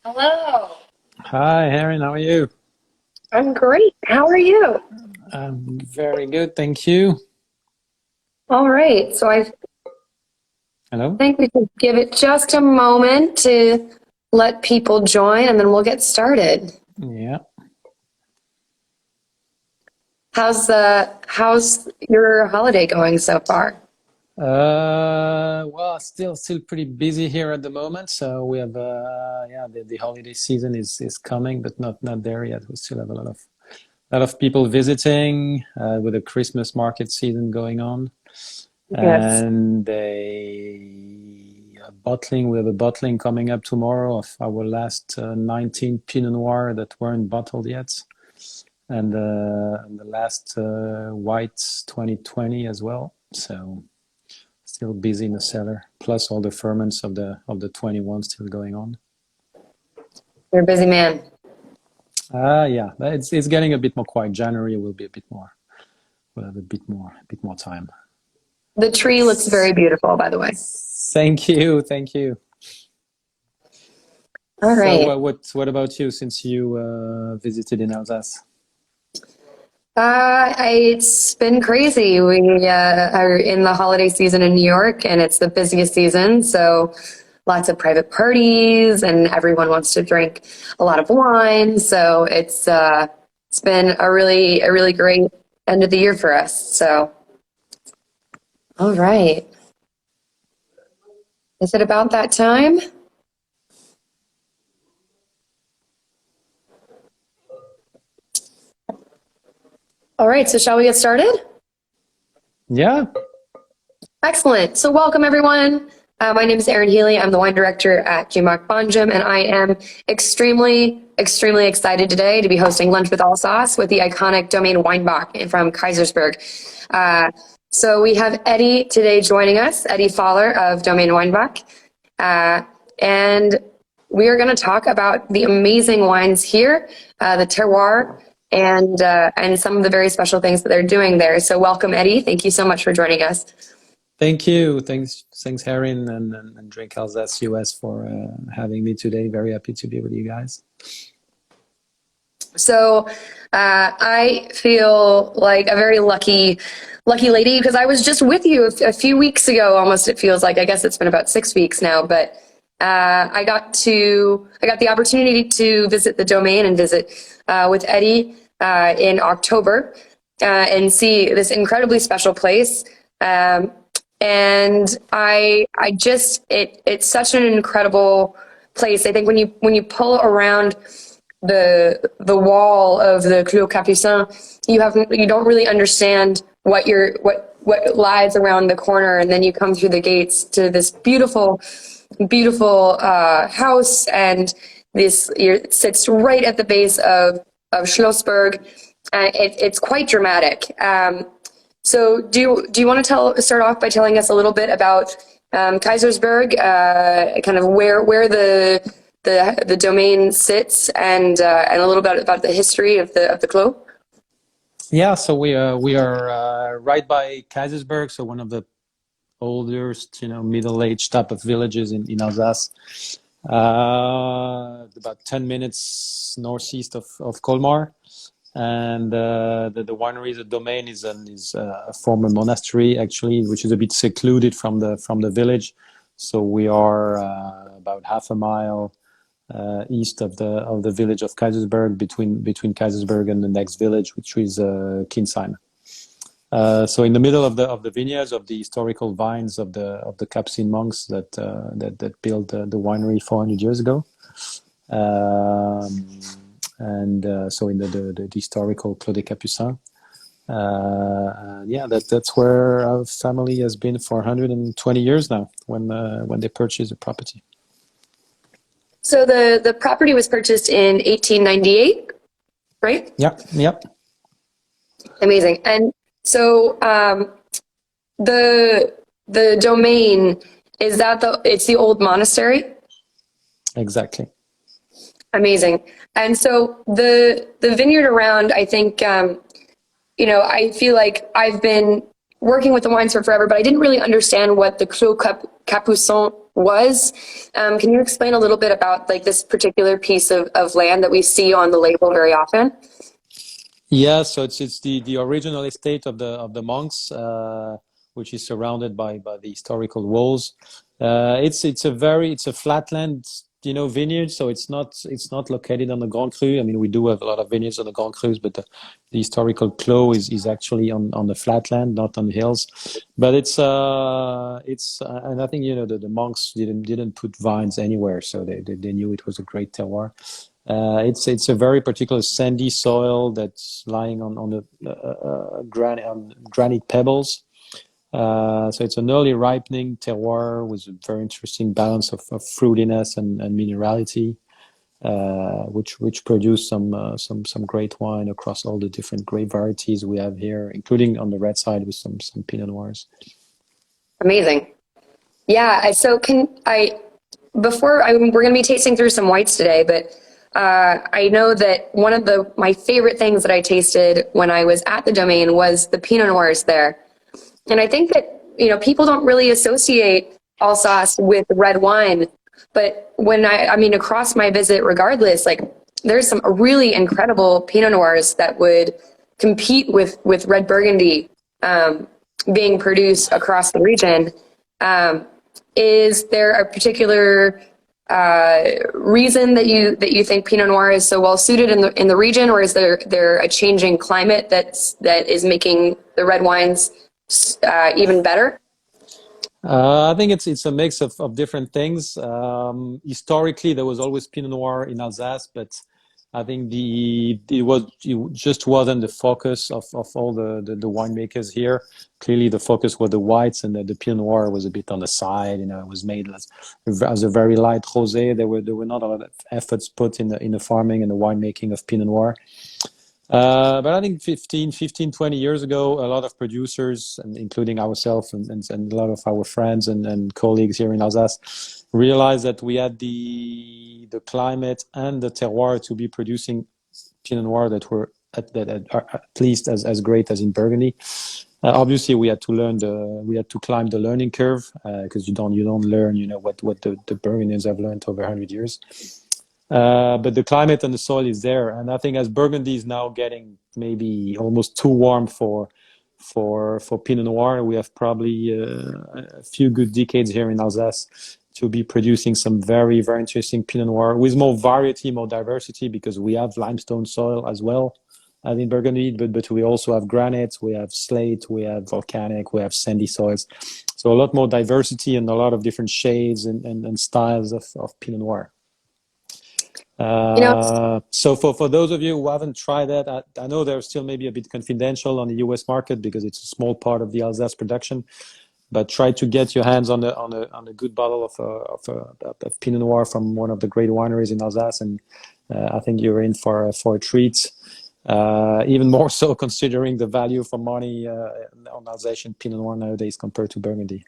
Hello. Hi, Erin. How are you? I'm great. How are you? I'm very good, thank you. All right. So I Hello? think we should give it just a moment to let people join and then we'll get started. Yeah. How's your holiday going so far? Well, still pretty busy here at the moment. So we have, yeah, the holiday season is coming, but not there yet. We still have a lot of people visiting, with the Christmas market season going on, Yes. and a bottling. We have a bottling coming up tomorrow of our last 19 Pinot Noir that weren't bottled yet. And the last whites 2020 as well. So still busy in the cellar, plus all the ferments of the 21 still going on. You're a busy man. Yeah, it's getting a bit more quiet. January will be a bit more. We'll have a bit more time. The tree looks very beautiful, by the way. Thank you. All So right. what about you since you visited in Alsace? It's been crazy. We are in the holiday season in New York, and it's the busiest season. So lots of private parties, and everyone wants to drink a lot of wine. So it's been a really great end of the year for us. So all right, is it about that time? All right. So shall we get started? Yeah. Excellent. So welcome everyone. My name is Erin Healy. I'm the wine director at Jumac Bonjum, and I am extremely excited today to be hosting Lunch with Alsace with the iconic Domaine Weinbach from Kaisersberg. So we have Eddie today joining us, Eddie Fowler of Domaine Weinbach, and we are going to talk about the amazing wines here, the terroir, and some of the very special things that they're doing there. So welcome, Eddie. Thank you so much for joining us. Thank you. Thanks, Erin and Drink Alsace US for having me today. Very happy to be with you guys. So I feel like a very lucky lady because I was just with you a few weeks ago. Almost, it feels like. I guess it's been about 6 weeks now, but I got the opportunity to visit the Domain and visit with Eddie in October and see this incredibly special place. And I just it's such an incredible place. I think when you pull around the wall of the Clos Capucin, you don't really understand what lies around the corner, and then you come through the gates to this beautiful house, and it sits right at the base of Schlossberg. It's quite dramatic. So do you want to start off by telling us a little bit about Kaisersberg, kind of where the domain sits, and a little bit about the history of the Clos? Yeah, so we are right by Kaisersberg, so one of the oldest, middle-aged type of villages in Alsace. About 10 minutes northeast of Colmar. And the winery, the Domaine, is a former monastery, actually, which is a bit secluded from the village. So we are about half a mile east of the village of Kaisersberg, between Kaisersberg and the next village, which is Kinsheim. So in the middle of the vineyards, of the historical vines of the Capuchin monks that built the winery 400 years ago. And so in the historical Clos des Capucins. Yeah, that's where our family has been for 120 years now, when they purchased the property. So the property was purchased in 1898, right? Yeah, yep. Amazing. And so the domain, is that it's the old monastery? Exactly. Amazing. And so the vineyard around, I think, I feel like I've been working with the wines for forever, but I didn't really understand what the Clos Capucin was. Can you explain a little bit about like this particular piece of land that we see on the label very often? Yeah, so it's the original estate of the monks, which is surrounded by the historical walls. It's a flatland, vineyard, so it's not located on the Grand Cru. I mean, we do have a lot of vineyards on the Grand Crus, but the historical clos is actually on the flatland, not on the hills. But and I think the monks didn't put vines anywhere, so they knew it was a great terroir. It's a very particular sandy soil that's lying on the granite pebbles. So it's an early ripening terroir with a very interesting balance of fruitiness and minerality, which produce some great wine across all the different grape varieties we have here, including on the red side with some Pinot Noirs. Amazing. Yeah. So we're going to be tasting through some whites today, but I know that one of my favorite things that I tasted when I was at the Domaine was the Pinot Noirs there. And I think that, people don't really associate Alsace with red wine, but across my visit, regardless, like there's some really incredible Pinot Noirs that would compete with red Burgundy, being produced across the region. Is there a particular reason that you think Pinot Noir is so well suited in the region, or is there a changing climate that is making the red wines even better? I think it's a mix of different things. Historically, there was always Pinot Noir in Alsace, but I think it just wasn't the focus of all the winemakers here. Clearly, the focus was the whites, and the Pinot Noir was a bit on the side. It was made as a very light rosé. There were not a lot of efforts put in the farming and the winemaking of Pinot Noir. But I think 15, 20 years ago, a lot of producers, and including ourselves and a lot of our friends and colleagues here in Alsace, realized that we had the climate and the terroir to be producing Pinot Noir that were at least as great as in Burgundy. Obviously, we had to climb the learning curve, because you don't learn what the Burgundians have learned over 100 years. But the climate and the soil is there, and I think as Burgundy is now getting maybe almost too warm for Pinot Noir, we have probably a few good decades here in Alsace to be producing some very, very interesting Pinot Noir with more variety, more diversity, because we have limestone soil as well as in Burgundy, but we also have granite, we have slate, we have volcanic, we have sandy soils. So a lot more diversity and a lot of different shades and styles of Pinot Noir. So for those of you who haven't tried that, I know they're still maybe a bit confidential on the US market because it's a small part of the Alsace production, but try to get your hands on a good bottle of Pinot Noir from one of the great wineries in Alsace, and I think you're in for a treat. Even more so considering the value for money on Alsatian Pinot Noir nowadays compared to Burgundy.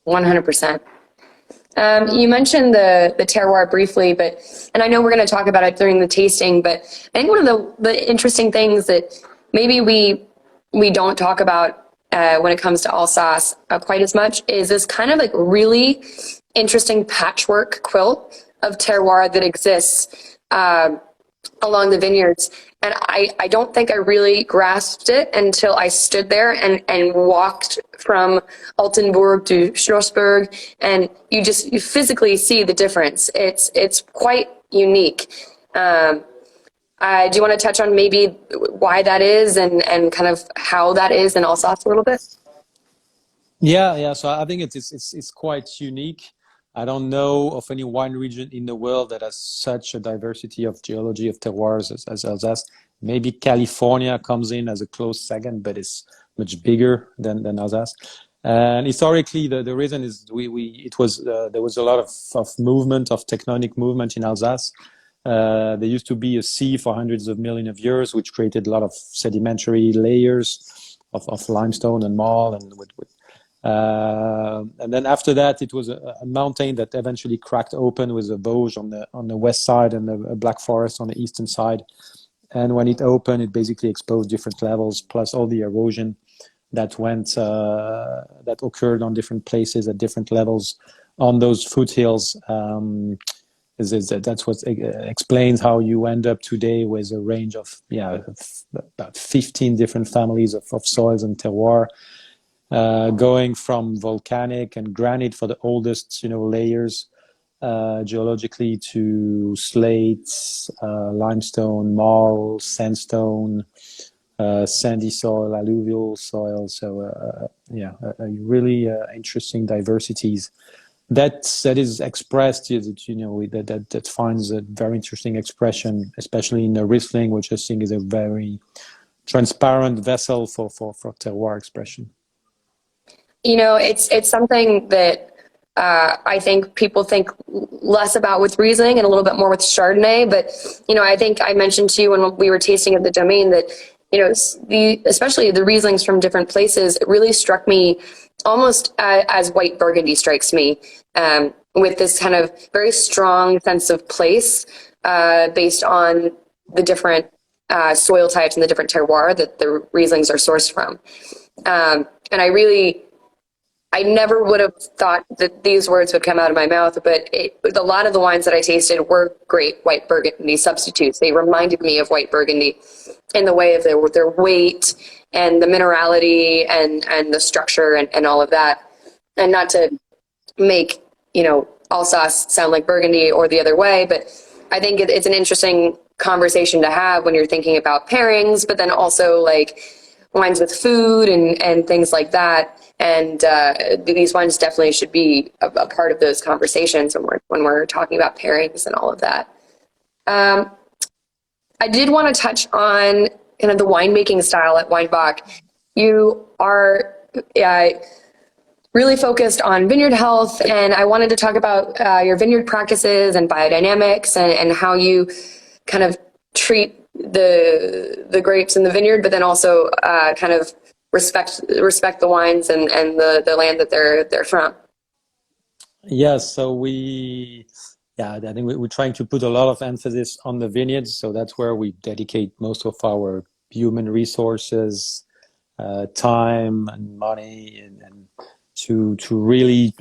100%. You mentioned the terroir briefly, and I know we're going to talk about it during the tasting, but I think one of the interesting things that maybe we don't talk about when it comes to Alsace quite as much is this kind of like really interesting patchwork quilt of terroir that exists along the vineyards. And I don't think I really grasped it until I stood there and walked from Altenburg to Schlossberg, and you physically see the difference. It's quite unique. Do you want to touch on maybe why that is and kind of how that is in Alsace a little bit? Yeah. So I think it's quite unique. I don't know of any wine region in the world that has such a diversity of geology, of terroirs as Alsace. Maybe California comes in as a close second, but it's much bigger than Alsace. And historically, the reason is there was a lot of movement, of tectonic movement in Alsace. There used to be a sea for hundreds of millions of years, which created a lot of sedimentary layers of limestone and marl and then after that, it was a mountain that eventually cracked open with a Vosges on the west side and a Black Forest on the eastern side. And when it opened, it basically exposed different levels, plus all the erosion that occurred on different places at different levels on those foothills. That's what explains how you end up today with a range of about 15 different families of soils and terroir, going from volcanic and granite for the oldest layers geologically, to slates, limestone, marl, sandstone, sandy soil, alluvial soil. So a really interesting diversities that is expressed, that finds a very interesting expression, especially in the Riesling, which I think is a very transparent vessel for terroir expression. It's something that I think people think less about with Riesling and a little bit more with Chardonnay. But, I think I mentioned to you when we were tasting at the Domaine that, especially the Rieslings from different places, it really struck me almost as white Burgundy strikes me, with this kind of very strong sense of place based on the different soil types and the different terroir that the Rieslings are sourced from. And I never would have thought that these words would come out of my mouth, but a lot of the wines that I tasted were great white Burgundy substitutes. They reminded me of white Burgundy in the way of their weight and the minerality and the structure and all of that. And not to make, Alsace sound like Burgundy or the other way, but I think it's an interesting conversation to have when you're thinking about pairings, but then also like wines with food and things like that. And these wines definitely should be a part of those conversations when we're talking about pairings and all of that. I did want to touch on kind of the winemaking style at Weinbach. You are really focused on vineyard health, and I wanted to talk about your vineyard practices and biodynamics and how you kind of treat the grapes in the vineyard, but then also kind of respect the wines and the land that they're from. Yes, so I think we're trying to put a lot of emphasis on the vineyards. So that's where we dedicate most of our human resources, time and money, and to really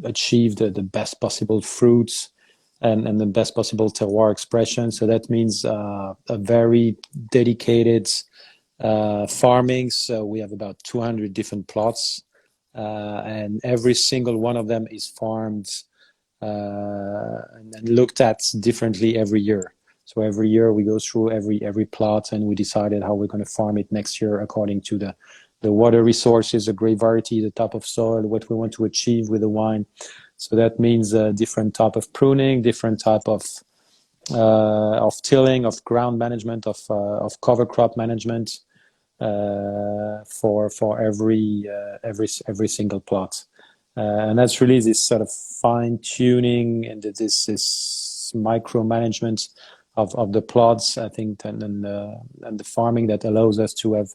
achieve the best possible fruits and the best possible terroir expression. So that means a very dedicated farming. So we have about 200 different plots, and every single one of them is farmed and looked at differently every year. So every year we go through every plot, and we decided how we're going to farm it next year according to the water resources, the grape variety, the type of soil, what we want to achieve with the wine. So that means a different type of pruning, different type of tilling, of ground management, of cover crop management for every single plot. And that's really this sort of fine tuning and this micromanagement of the plots, I think, and the farming that allows us to have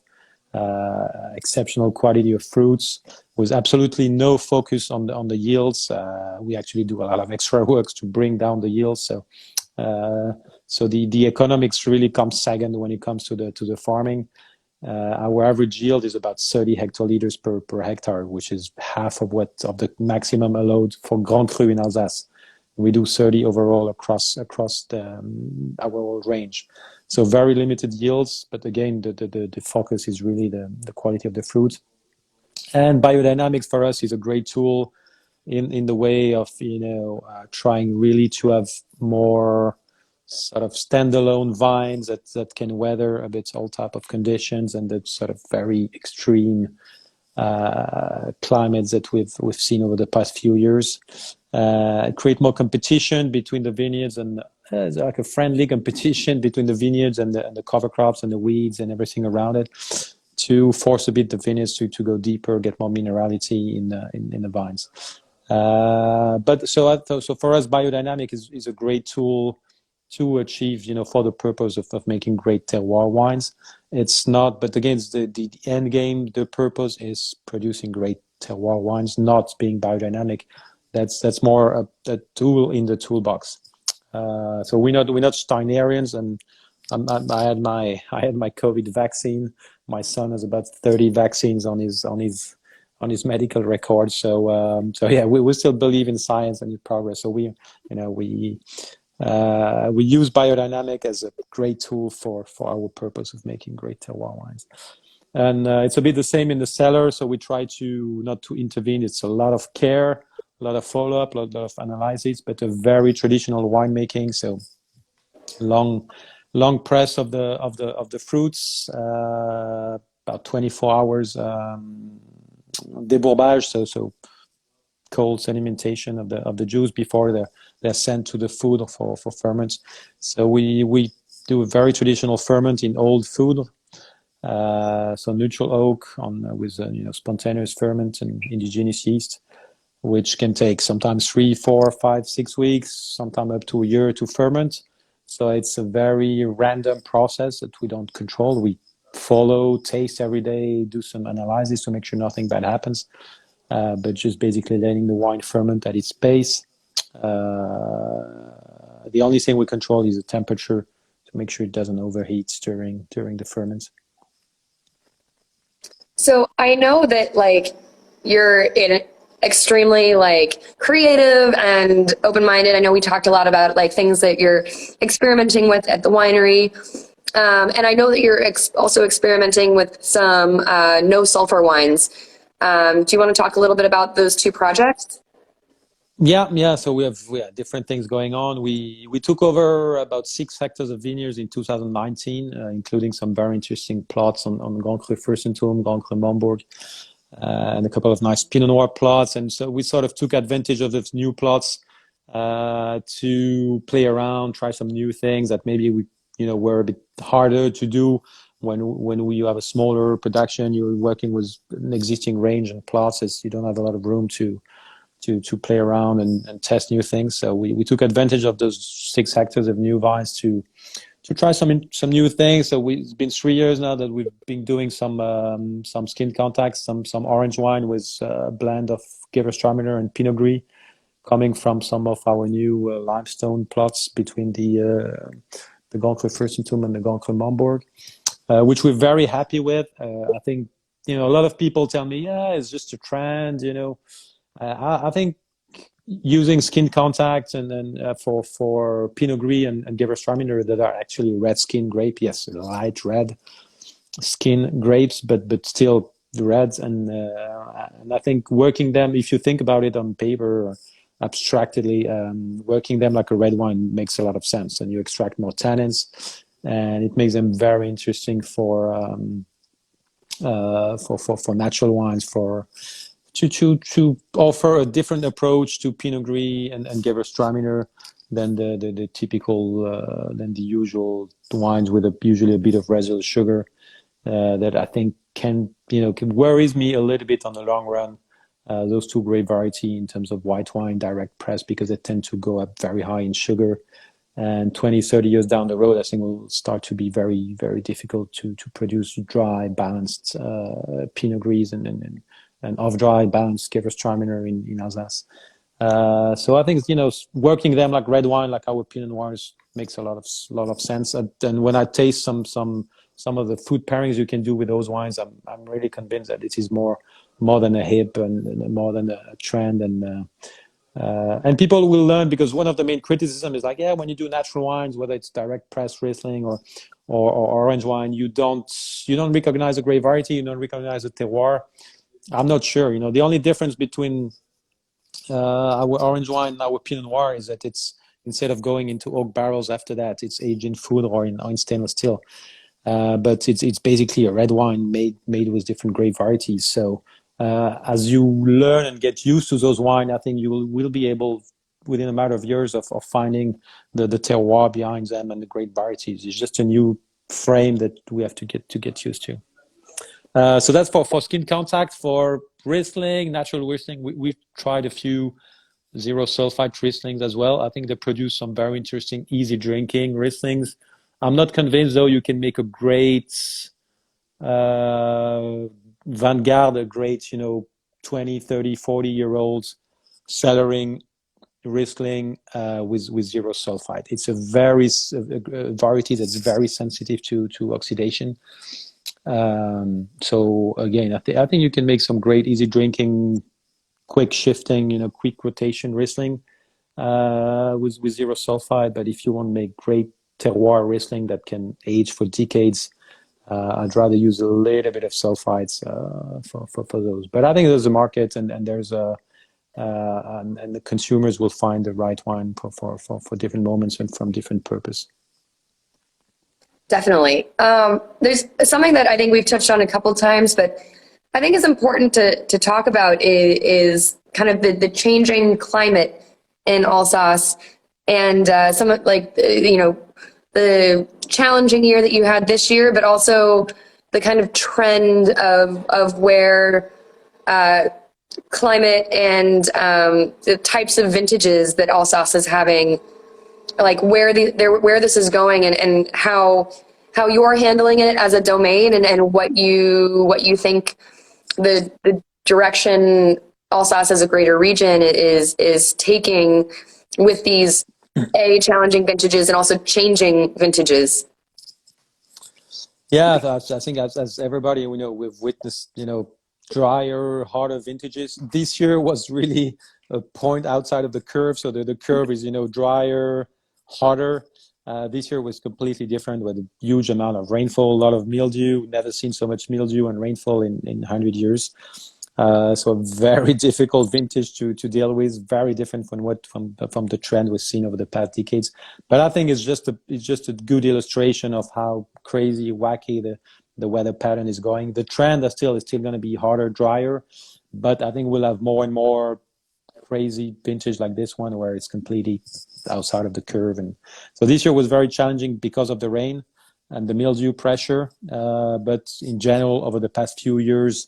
exceptional quality of fruits with absolutely no focus on the yields. We actually do a lot of extra works to bring down the yields. So the economics really comes second when it comes to the farming. Our average yield is about 30 hectoliters per hectare, which is half of the maximum allowed for Grand Cru in Alsace. We do 30 overall across our whole range. So very limited yields, but again, the focus is really the quality of the fruit. And biodynamics for us is a great tool in the way of trying really to have more sort of standalone vines that can weather a bit all type of conditions and that sort of very extreme climates that we've seen over the past few years. Create more competition between the vineyards, and like a friendly competition between the vineyards and the cover crops and the weeds and everything around it, to force a bit the vineyards to go deeper, get more minerality in the vines. But so for us, biodynamic is a great tool to achieve, for the purpose of making great terroir wines. It's not, but again, the end game, the purpose is producing great terroir wines, not being biodynamic. That's more a tool in the toolbox. So we're not Steinerians, and I had my COVID vaccine. My son has about 30 vaccines on his on his medical record. So yeah, we still believe in science and in progress. So we use biodynamic as a great tool for our purpose of making great terroir wines. And it's a bit the same in the cellar. So we try to not to intervene. It's a lot of care, a lot of follow-up, a lot of analysis, but a very traditional winemaking. So long press of the fruits, about 24 hours débourbage, so cold sedimentation of the juice before they're sent to the food for ferments. So we do a very traditional ferment in old food. So neutral oak with spontaneous ferment and indigenous yeast, which can take sometimes 3, 4, 5, 6 weeks, sometimes up to a year to ferment. So it's a very random process that we don't control. We follow, taste every day, do some analysis to make sure nothing bad happens, but just basically letting the wine ferment at its pace. The only thing we control is the temperature to make sure it doesn't overheat during the ferments. So I know that you're extremely creative and open-minded. I know we talked a lot about things that you're experimenting with at the winery. And I know that you're also experimenting with some no sulfur wines. Do you want to talk a little bit about those two projects? Yeah. So we have different things going on. We took over about 6 hectares of vineyards in 2019, including some very interesting plots on Grand Cru Fürstentum, Grand Cru Mombourg, and a couple of nice Pinot Noir plots. And so we sort of took advantage of those new plots to play around, try some new things that maybe were a bit harder to do when you have a smaller production. You're working with an existing range and plots, as you don't have a lot of room to play around and test new things. So we took advantage of those 6 hectares of new vines to try some new things. So it's been 3 years now that we've been doing some skin contacts, some orange wine with a blend of Gewürztraminer and Pinot Gris, coming from some of our new limestone plots between the Grand Cru Fürstentum and the Grand Cru Mombourg, which we're very happy with. I think a lot of people tell me, yeah, it's just a trend, I think using skin contact and then for Pinot Gris and Gewürztraminer that are actually red skin grape, yes, light red skin grapes, but still the reds, and I think working them, if you think about it on paper or abstractedly, working them like a red wine makes a lot of sense, and you extract more tannins, and it makes them very interesting for natural wines, to offer a different approach to Pinot Gris and Gewürztraminer than the typical than the usual wines with usually a bit of residual sugar that I think can worries me a little bit on the long run. Those two grape variety in terms of white wine direct press, because they tend to go up very high in sugar, and 20-30 years down the road I think will start to be very, very difficult to produce dry balanced Pinot Gris and off-dry balanced Gewürztraminer in Alsace. So I think working them like red wine, like our Pinot Noirs, makes a lot of sense. And when I taste some of the food pairings you can do with those wines, I'm really convinced that it is more than a hip and more than a trend. And people will learn, because one of the main criticism is when you do natural wines, whether it's direct press Riesling or orange wine, you don't recognize the grape variety, you don't recognize the terroir. I'm not sure. The only difference between our orange wine and our Pinot Noir is that it's, instead of going into oak barrels after that, it's aged in food or in stainless steel. But it's basically a red wine made with different grape varieties. So as you learn and get used to those wines, I think you will be able, within a matter of years, of finding the terroir behind them and the grape varieties. It's just a new frame that we have to get used to. So that's for skin contact. For Riesling, natural Riesling, we've tried a few zero sulfite Rieslings as well. I think they produce some very interesting, easy drinking Rieslings. I'm not convinced, though, you can make a great Vanguard, a great 20, 30, 40-year-olds cellaring Riesling with zero sulfite. It's a variety that's very sensitive to oxidation. So again, I think you can make some great easy drinking, quick shifting, quick rotation Riesling with zero sulfide. But if you want to make great terroir Riesling that can age for decades, I'd rather use a little bit of sulfides for those. But I think there's a market, and there's and the consumers will find the right wine for different moments and from different purpose. Definitely. There's something that I think we've touched on a couple times, but I think is important to talk about is kind of the changing climate in Alsace, and some of the challenging year that you had this year, but also the kind of trend of where climate and the types of vintages that Alsace is having, like where this is going, and how you're handling it as a domain, and what you think the direction Alsace as a greater region is taking with these challenging vintages and also changing vintages. Yeah, I think as everybody we know, we've witnessed drier, harder vintages. This year was really a point outside of the curve. So the curve is drier, harder. This year was completely different with a huge amount of rainfall, a lot of mildew. Never seen so much mildew and rainfall in 100 years. So a very difficult vintage to deal with, very different from the trend we've seen over the past decades. But I think it's just a good illustration of how crazy, wacky the weather pattern is going. The trend is still going to be harder, drier, but I think we'll have more and more crazy vintage like this one where it's completely outside of the curve. And so this year was very challenging because of the rain and the mildew pressure. But in general, over the past few years,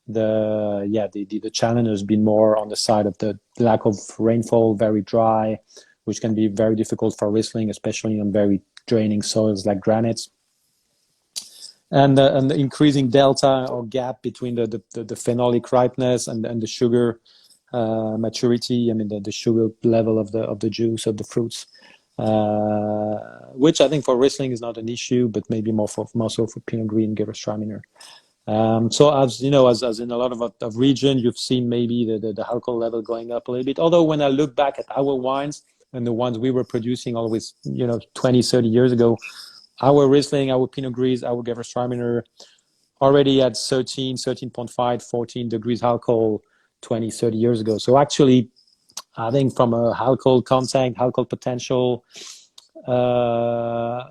the challenge has been more on the side of the lack of rainfall, very dry, which can be very difficult for Riesling, especially on very draining soils like granites. And the increasing delta or gap between the phenolic ripeness and the sugar maturity. I mean the sugar level of the juice of the fruits, which I think for Riesling is not an issue, but maybe more so for Pinot Gris and Gewürztraminer. So as in a lot of region, you've seen maybe the alcohol level going up a little bit. Although when I look back at our wines and the ones we were producing always 20, 30 years ago, our Riesling, our Pinot Gris, our Gewürztraminer already at 13.5, 14 degrees alcohol 20, 30 years ago. So actually, I think from a alcohol content, alcohol potential, our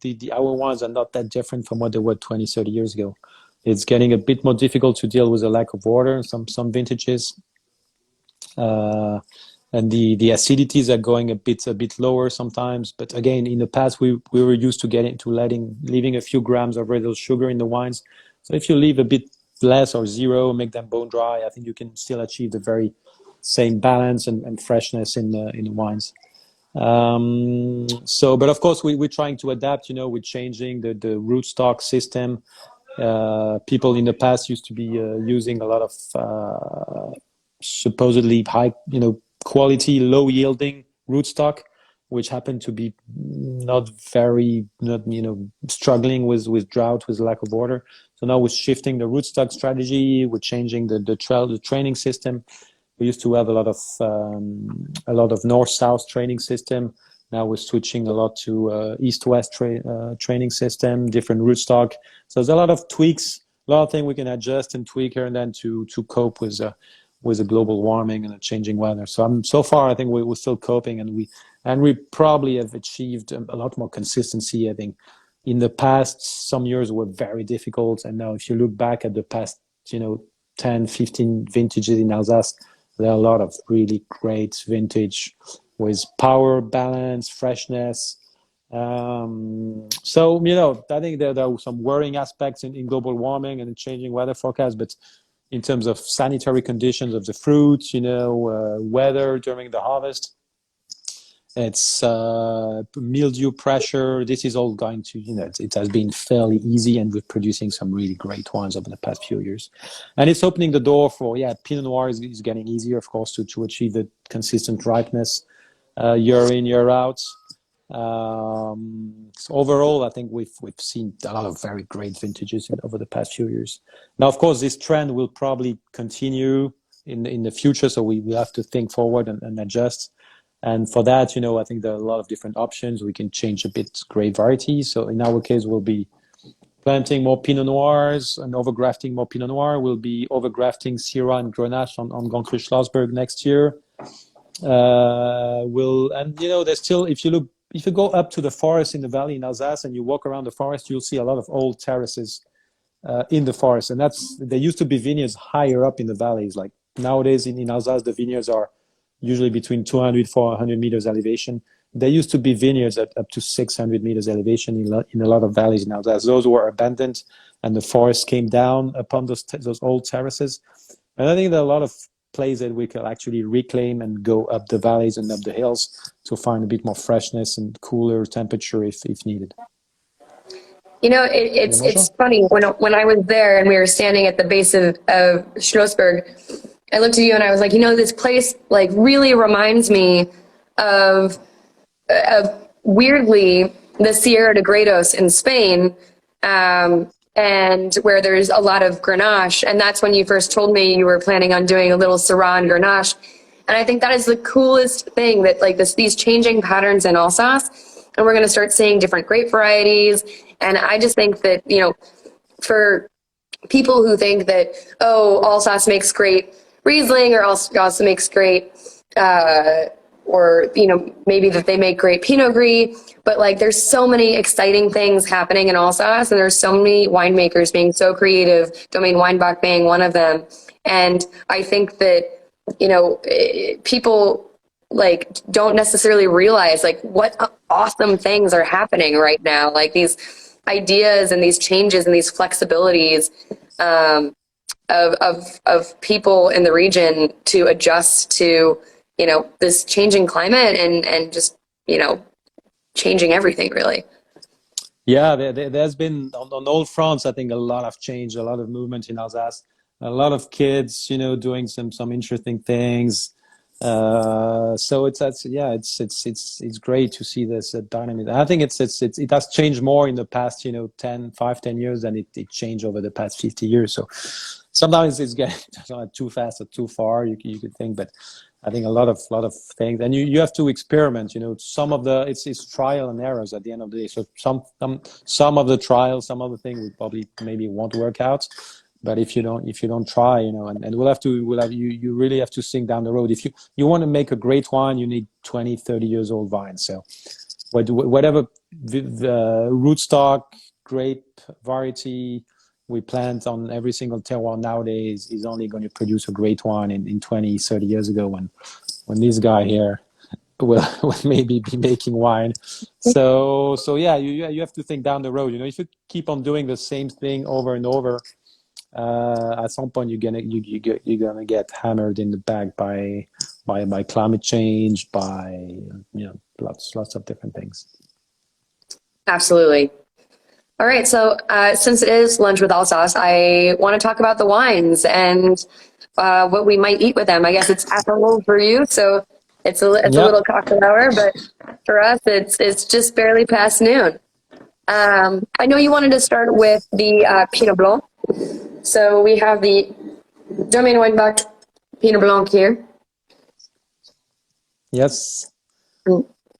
wines are not that different from what they were 20, 30 years ago. It's getting a bit more difficult to deal with the lack of water in some vintages. And the acidities are going a bit lower sometimes. But again, in the past, we were used to leaving a few grams of residual sugar in the wines. So if you leave a bit less or zero, make them bone dry, I think you can still achieve the very same balance and freshness in the wines. But of course, we're trying to adapt, we're changing the rootstock system. People in the past used to be using a lot of supposedly high, quality, low yielding rootstock, which happened to be not struggling with drought, with lack of water. So now we're shifting the rootstock strategy. We're changing the training system. We used to have a lot of north-south training system. Now we're switching a lot to east-west training system, different rootstock. So there's a lot of tweaks, a lot of things we can adjust and tweak here and then to cope with the global warming and the changing weather. So far, I think we're still coping, and we probably have achieved a lot more consistency. I think in the past, some years were very difficult, and now if you look back at the past, 10, 15 vintages in Alsace, there are a lot of really great vintage with power, balance, freshness. I think there are some worrying aspects in global warming and changing weather forecasts, but in terms of sanitary conditions of the fruit, weather during the harvest, it's mildew pressure. This is all going to, it has been fairly easy, and we're producing some really great wines over the past few years. And it's opening the door for, Pinot Noirs is getting easier, of course, to achieve the consistent ripeness year in, year out. So overall, I think we've seen a lot of very great vintages over the past few years. Now, of course, this trend will probably continue in the future, so we have to think forward and adjust. And for that, I think there are a lot of different options. We can change a bit grape varieties. So in our case, we'll be planting more Pinot Noirs and overgrafting more Pinot Noir. We'll be overgrafting Syrah and Grenache on Grand Cru Schlossberg next year. There's still, if you go up to the forest in the valley in Alsace and you walk around the forest, you'll see a lot of old terraces in the forest. And there used to be vineyards higher up in the valleys. Like nowadays in Alsace, the vineyards are usually between 200, 400 meters elevation. There used to be vineyards at up to 600 meters elevation in a lot of valleys in Alsace. Those were abandoned and the forest came down upon those old terraces. And I think there are a lot of places that we can actually reclaim and go up the valleys and up the hills to find a bit more freshness and cooler temperature if needed. It's funny when I was there and we were standing at the base of Schlossberg, I looked at you and I was like, this place like really reminds me of weirdly the Sierra de Gredos in Spain, and where there's a lot of Grenache. And that's when you first told me you were planning on doing a little Syrah and Grenache. And I think that is the coolest thing, that like these changing patterns in Alsace, and we're going to start seeing different grape varieties. And I just think that, for people who think that, Alsace makes great Riesling, or Alsace makes great, or maybe that they make great Pinot Gris, but like there's so many exciting things happening in Alsace, and there's so many winemakers being so creative, Domaine Weinbach being one of them. And I think that people like don't necessarily realize like what awesome things are happening right now, like these ideas and these changes and these flexibilities of people in the region to adjust to this changing climate and just changing everything really. Yeah, there's been on Old France, I think a lot of change, a lot of movement in Alsace, a lot of kids, doing some interesting things. So it's great to see this dynamic. I think it has changed more in the past 10 years than it changed over the past 50 years. So sometimes it's getting too fast or too far, you could think, but I think a lot of things, and you have to experiment. Some of it's trial and errors at the end of the day. So some of the trials, some of the things will probably maybe won't work out. But if you don't try, and you really have to think down the road. If you want to make a great wine, you need 20, 30 years old wine. So whatever the rootstock, grape variety we plant on every single terroir nowadays is only going to produce a great wine in 20, 30 years ago when this guy here will maybe be making wine. So yeah, you have to think down the road. If you keep on doing the same thing over and over, at some point you're gonna get hammered in the back by climate change, by lots of different things. Absolutely. All right, so since it is Lunch with Alsace, I want to talk about the wines and what we might eat with them. I guess it's apéro for you, so it's a little cocktail hour, but for us, it's just barely past noon. I know you wanted to start with the Pinot Blanc. So we have the Domaine Weinbach Pinot Blanc here. Yes.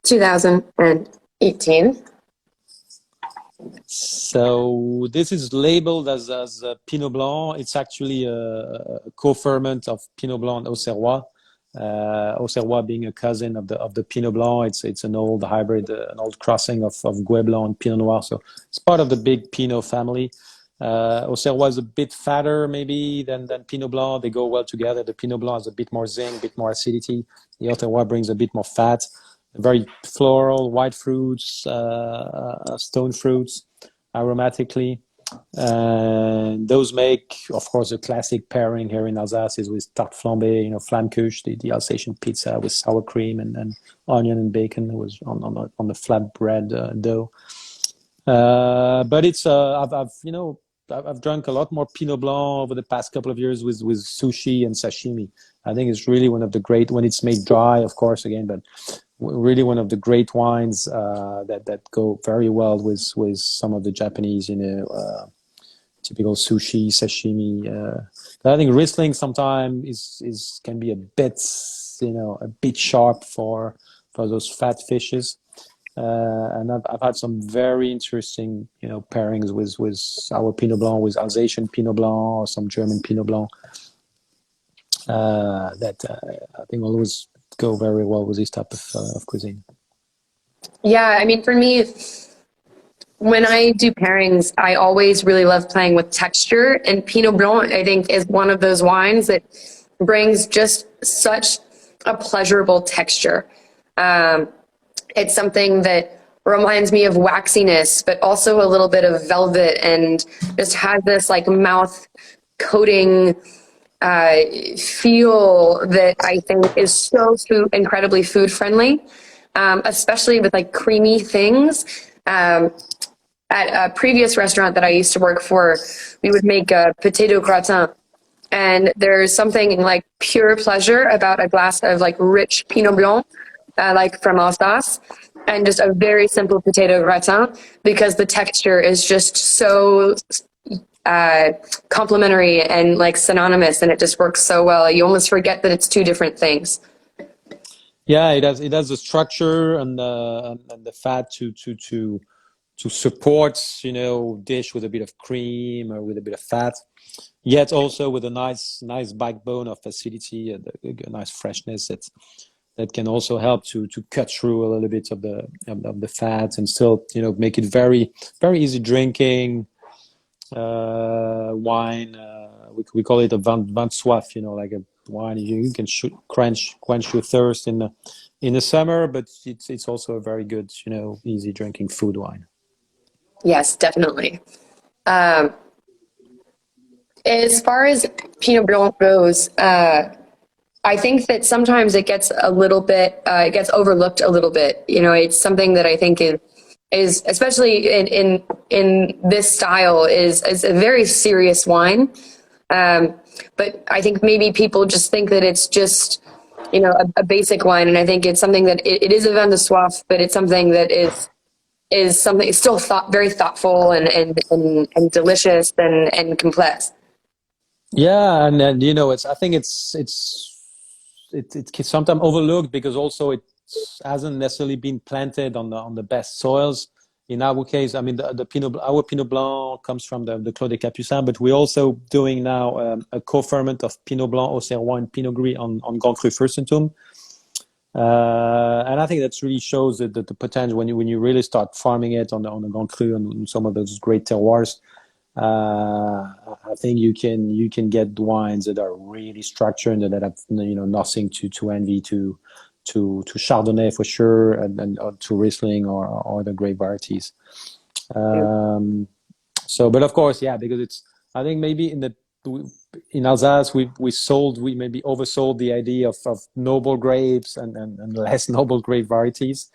2018. So this is labeled as a Pinot Blanc. It's actually a co-ferment of Pinot Blanc and Auxerrois. Auxerrois being a cousin of the Pinot Blanc. It's an old hybrid, an old crossing of Gouais Blanc and Pinot Noir. So it's part of the big Pinot family. Auxerrois is a bit fatter maybe than Pinot Blanc. They go well together. The Pinot Blanc has a bit more zing, a bit more acidity. The Auxerrois brings a bit more fat. Very floral, white fruits, stone fruits, aromatically. And those make, of course, a classic pairing here in Alsace is with tarte flambée, flammkuche, the Alsatian pizza with sour cream and onion and bacon. It was on the flatbread dough. But it's I've drunk a lot more Pinot Blanc over the past couple of years with sushi and sashimi. I think it's really one of the great, when it's made dry, of course, again, but really one of the great wines that go very well with some of the Japanese, typical sushi, sashimi. I think Riesling sometimes is can be a bit, a bit sharp for those fat fishes. And I've had some very interesting, pairings with our Pinot Blanc, with Alsatian Pinot Blanc or some German Pinot Blanc. That I think always go very well with this type of cuisine. Yeah, I mean, for me, when I do pairings, I always really love playing with texture, and Pinot Blanc, I think, is one of those wines that brings just such a pleasurable texture. It's something that reminds me of waxiness, but also a little bit of velvet, and just has this like mouth coating feel that I think is so incredibly food friendly, especially with like creamy things. At a previous restaurant that I used to work for, we would make a potato gratin. And there's something like pure pleasure about a glass of like rich Pinot Blanc, like from Alsace, and just a very simple potato gratin, because the texture is just so complementary and like synonymous, and it just works so well. You almost forget that it's two different things. Yeah, it has the structure and the fat to support, dish with a bit of cream or with a bit of fat, yet also with a nice backbone of acidity and a nice freshness that can also help to cut through a little bit of the fat and still, make it very, very easy drinking wine. We call it a vin soif, like a wine you can quench your thirst in the summer, but it's also a very good, easy drinking food wine. Yes, definitely. As far as Pinot Blanc goes, I think that sometimes it gets a little bit, it gets overlooked a little bit. It's something that I think is especially in this style is a very serious wine. But I think maybe people just think that it's just, a basic wine. And I think it's something that it is a vin de soif, but it's something that is something still very thoughtful and delicious and complex. Yeah, and I think it's sometimes overlooked because also it hasn't necessarily been planted on the best soils. In our case, I mean, our Pinot Blanc comes from the Clos des Capucins, but we're also doing now a co-ferment of Pinot Blanc, Auxerrois, and Pinot Gris on Grand Cru Fürstentum. And I think that really shows the potential when you really start farming it on the Grand Cru and some of those great terroirs. I think you can get wines that are really structured and that have nothing to envy to Chardonnay for sure, and to Riesling or the grape varieties. But of course, yeah, because I think maybe in Alsace we maybe oversold the idea of noble grapes and less noble grape varieties,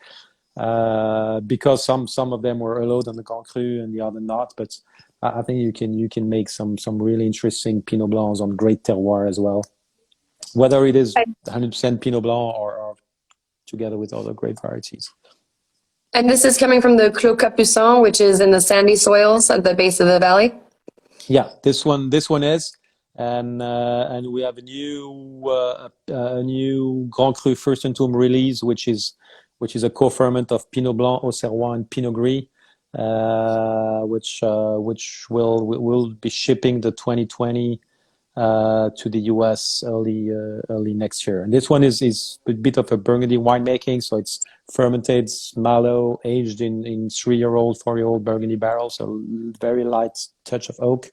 because some of them were allowed on the Grand Cru and the other not. But I think you can make some really interesting Pinot Blancs on great terroir as well, whether it is 100% Pinot Blanc or together with other grape varieties. And this is coming from the Clos Capucin, which is in the sandy soils at the base of the valley. Yeah, this one is, and we have a new Grand Cru Fürstentum release, which is a co-ferment of Pinot Blanc, Auxerrois, and Pinot Gris, which will be shipping the 2020 to the US early next year. And this one is a bit of a Burgundy winemaking, so it's fermented mallow, aged in 3-year-old, 4-year-old Burgundy barrels, so very light touch of oak,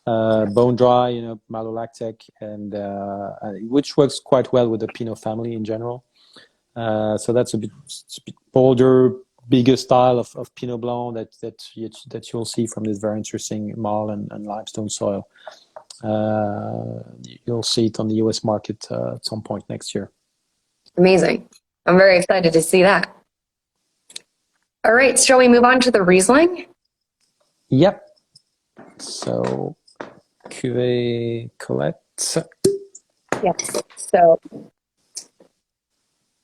bone dry, malolactic, and which works quite well with the Pinot family in general. So that's a bit bolder, bigger style of Pinot Blanc that you'll see from this very interesting marl and limestone soil. You'll see it on the US market at some point next year. Amazing. I'm very excited to see that. All right, shall we move on to the Riesling? Yep. So, Cuvée Colette. Yes. So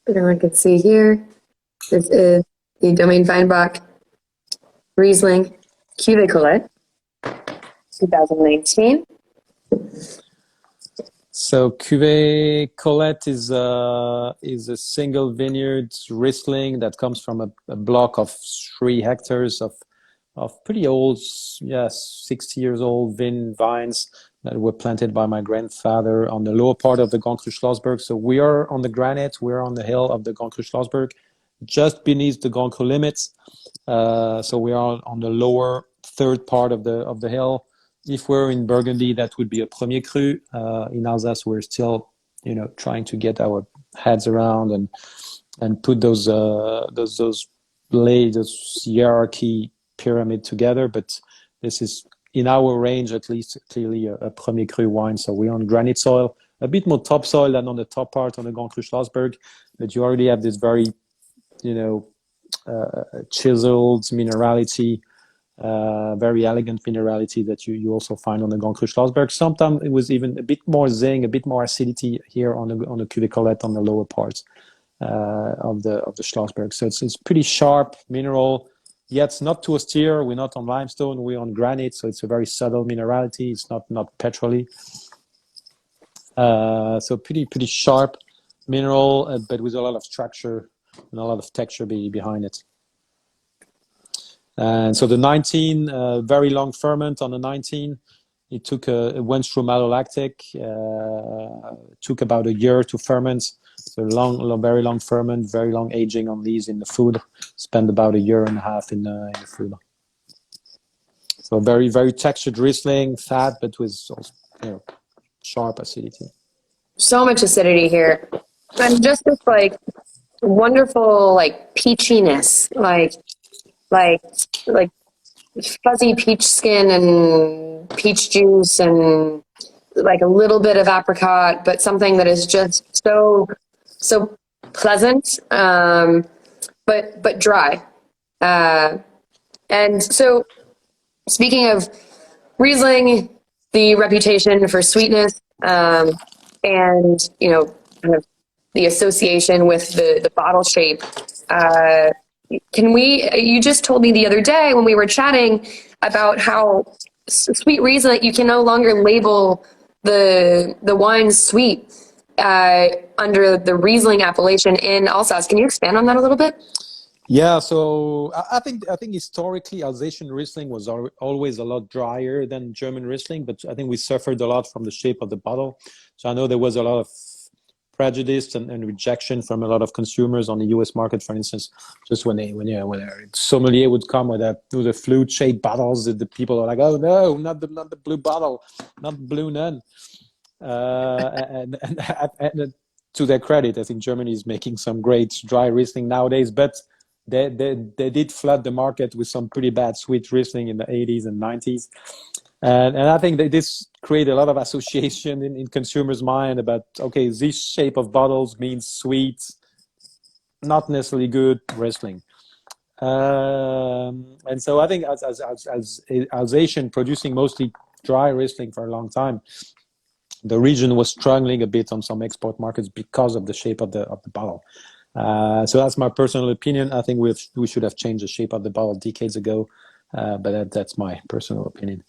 Everyone can see here. This is the Domaine Weinbach Riesling Cuvée Colette, 2019. So Cuvée Colette is a single vineyard Riesling that comes from a block of 3 hectares of pretty old, yes, 60 years old vines that were planted by my grandfather on the lower part of the Grand Cru Schlossberg. So we are on the granite, we're on the hill of the Grand Cru Schlossberg, just beneath the Grand Cru limits. So we are on the lower third part of the hill. If we're in Burgundy, that would be a Premier Cru. In Alsace, we're still, trying to get our heads around and put those hierarchy pyramid together. But this is, in our range, at least, clearly a Premier Cru wine. So we're on granite soil, a bit more topsoil than on the top part on the Grand Cru Schlossberg, but you already have this very, chiseled minerality. Very elegant minerality that you also find on the Grand Cru Schlossberg. Sometimes it was even a bit more zing, a bit more acidity here on the Cuvée Colette on the lower parts of the Schlossberg. So it's pretty sharp mineral. Yet it's not too austere. We're not on limestone. We're on granite, so it's a very subtle minerality. It's not petroly. So pretty sharp mineral, but with a lot of structure and a lot of texture behind it. And so the 19, very long ferment on the 19. It went through malolactic. Took about a year to ferment. So very long ferment, very long aging on these in the food. Spent about a year and a half in the food. So very, very textured Riesling, fat, but with sharp acidity. So much acidity here. And just this wonderful peachiness, like fuzzy peach skin and peach juice and a little bit of apricot, but something that is just so pleasant, but dry. And so, speaking of Riesling, the reputation for sweetness, and kind of the association with the bottle shape. You just told me the other day when we were chatting about how sweet Riesling, you can no longer label the wine sweet under the Riesling appellation in Alsace. Can you expand on that a little bit? Yeah, so I think historically Alsatian Riesling was always a lot drier than German Riesling, but I think we suffered a lot from the shape of the bottle. So I know there was a lot of prejudice and rejection from a lot of consumers on the U.S. market, for instance. Just when a sommelier would come with the flute-shaped bottles, the people are like, "Oh no, not the blue bottle, not blue nun." And to their credit, I think Germany is making some great dry Riesling nowadays, but they did flood the market with some pretty bad sweet Riesling in the 80s and 90s. And I think that this created a lot of association in consumers' mind about, okay, this shape of bottles means sweet, not necessarily good Riesling. And so I think as Alsatian producing mostly dry Riesling for a long time, the region was struggling a bit on some export markets because of the shape of the bottle. So that's my personal opinion. I think we should have changed the shape of the bottle decades ago, but that's my personal opinion.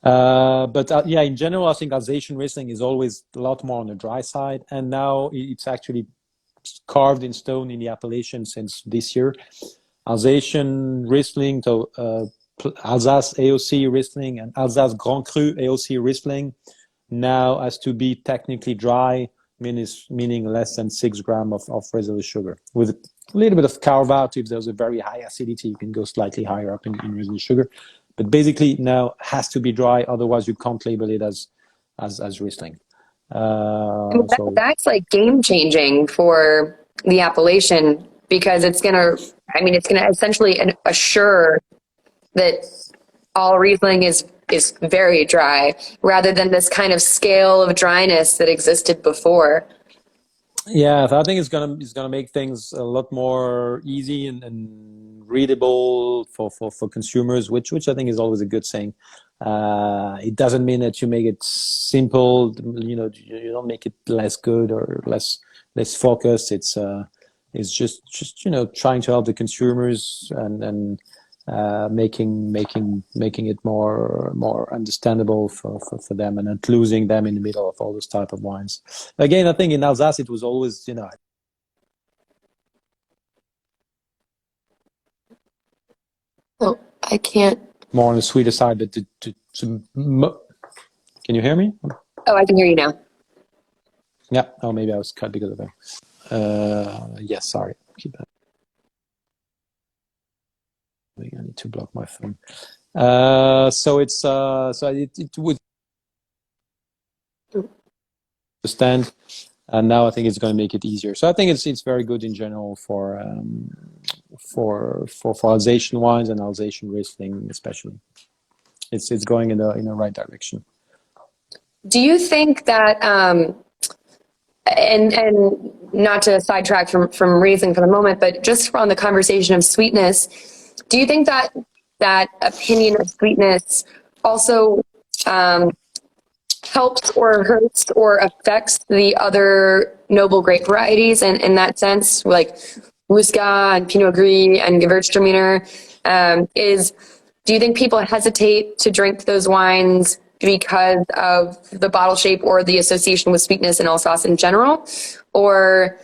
But in general, I think Alsatian Riesling is always a lot more on the dry side, and now it's actually carved in stone in the appellation since this year. Alsatian Riesling, so Alsace AOC Riesling and Alsace Grand Cru AOC Riesling now has to be technically dry, meaning less than 6 grams of residual sugar. With a little bit of carve out, if there's a very high acidity, you can go slightly higher up in residual sugar. But basically now has to be dry, otherwise you can't label it as Riesling. That's game changing for the appellation, because it's gonna essentially assure that all Riesling is very dry, rather than this kind of scale of dryness that existed before. Yeah, I think it's gonna make things a lot more easy and readable for consumers, which I think is always a good thing. It doesn't mean that you make it simple. You don't make it less good or less focused. It's is just trying to help the consumers and making it more understandable for them, and not losing them in the middle of all those type of wines. Again, I think in Alsace it was always Oh, I can't. more on the sweeter side, but can you hear me? Oh, I can hear you now. Yeah. Oh, maybe I was cut because of that. Yes, sorry. Keep that. I need to block my phone. So it would stand, and now I think it's going to make it easier. So I think it's very good in general for Alsatian wines and Alsatian Riesling especially. It's going in the right direction. Do you think that, and not to sidetrack from Riesling for the moment, but just on the conversation of sweetness, do you think that that opinion of sweetness also helps or hurts or affects the other noble grape varieties in that sense, like Muscat and Pinot Gris and Gewürztraminer? Do you think people hesitate to drink those wines because of the bottle shape or the association with sweetness in Alsace in general? Or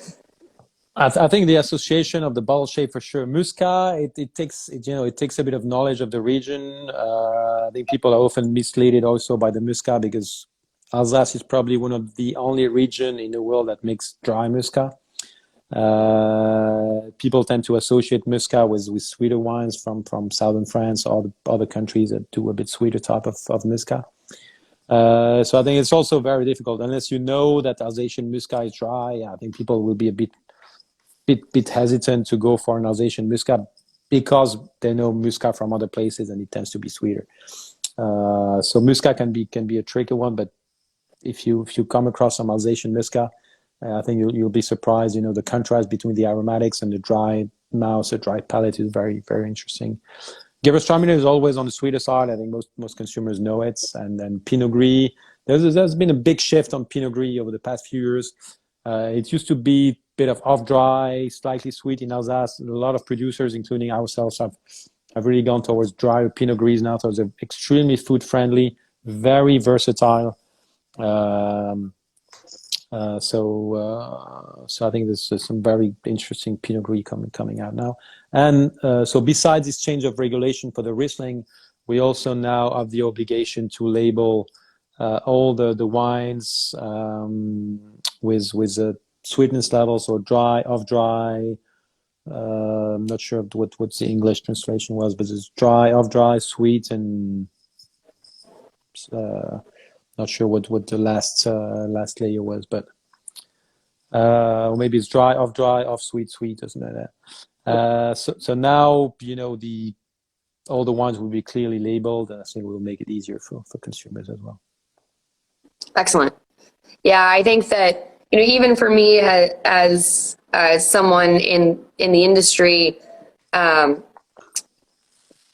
I think the association of the bottle shape for sure. Muscat, it takes a bit of knowledge of the region. I think people are often misled also by the Muscat, because Alsace is probably one of the only region in the world that makes dry Muscat. People tend to associate Muscat with sweeter wines from southern France or the other countries that do a bit sweeter type of Muscat. So I think it's also very difficult unless you know that Alsatian Muscat is dry. I think people will be a bit hesitant to go for an Alsatian Muscat because they know Muscat from other places and it tends to be sweeter. So Muscat can be a tricky one, but if you come across some Alsatian Muscat, I think you'll be surprised. The contrast between the aromatics and the dry mouth, the dry palate is very, very interesting. Gewürztraminer is always on the sweeter side. I think most consumers know it. And then Pinot Gris, there's been a big shift on Pinot Gris over the past few years. It used to be a bit of off-dry, slightly sweet in Alsace. A lot of producers, including ourselves, have really gone towards drier Pinot Gris now. So it's extremely food-friendly, very versatile. So I think there's some very interesting Pinot Gris coming out now. And so besides this change of regulation for the Riesling, we also now have the obligation to label all the wines with sweetness levels, so dry, off-dry. I'm not sure what the English translation was, but it's dry, off-dry, sweet, and not sure what the last layer was, but or maybe it's dry, off sweet, or something like that. So now all the wines will be clearly labeled, and I think it will make it easier for consumers as well. Excellent. Yeah, I think that even for me as someone in the industry,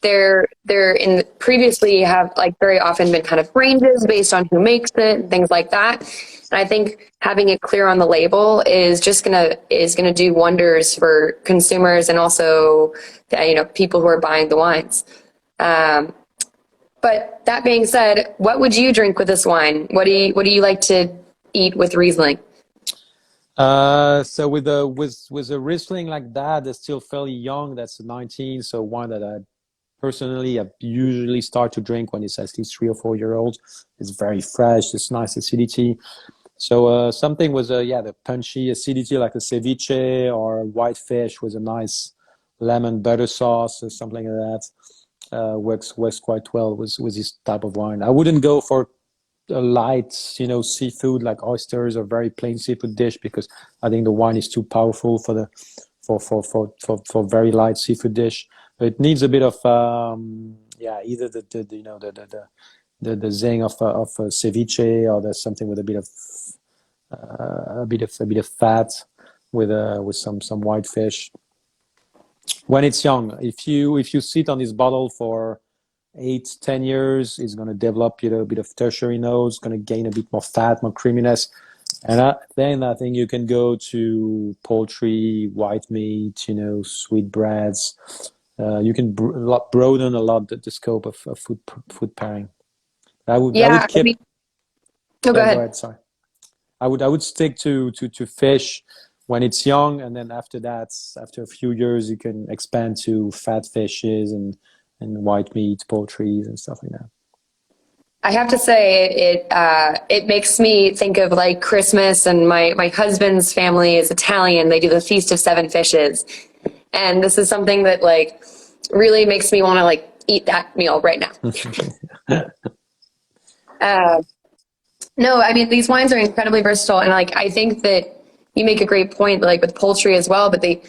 there previously have very often been kind of ranges based on who makes it and things like that. And I think having it clear on the label is gonna do wonders for consumers and also people who are buying the wines. But that being said, what would you drink with this wine? What do you like to eat with Riesling? So with a Riesling like that, that's still fairly young. That's 19, so one that I usually start to drink when it's at least 3 or 4 years old. It's very fresh. It's nice acidity. So something with the punchy acidity like a ceviche or white fish with a nice lemon butter sauce or something like that works quite well with this type of wine. I wouldn't go for a light seafood like oysters or very plain seafood dish, because I think the wine is too powerful for very light seafood dish. It needs a bit of either the zing of ceviche, or there's something with a bit of fat with some white fish. When it's young, if you sit on this bottle for 8-10 years, it's going to develop a bit of tertiary notes, going to gain a bit more fat, more creaminess. And then I think you can go to poultry, white meat, sweet breads. You can broaden a lot the scope of food pairing. I Yeah, would I keep. mean, no, go Yeah, go ahead. ahead. Sorry. I would stick to fish when it's young, and then after that, after a few years, you can expand to fat fishes and white meat, poultry, and stuff like that. I have to say it makes me think of like Christmas, and my husband's family is Italian. They do the Feast of Seven Fishes. And this is something that like really makes me want to like eat that meal right now. Uh, no, I mean these wines are incredibly versatile, and like I think that you make a great point, like with poultry as well. But they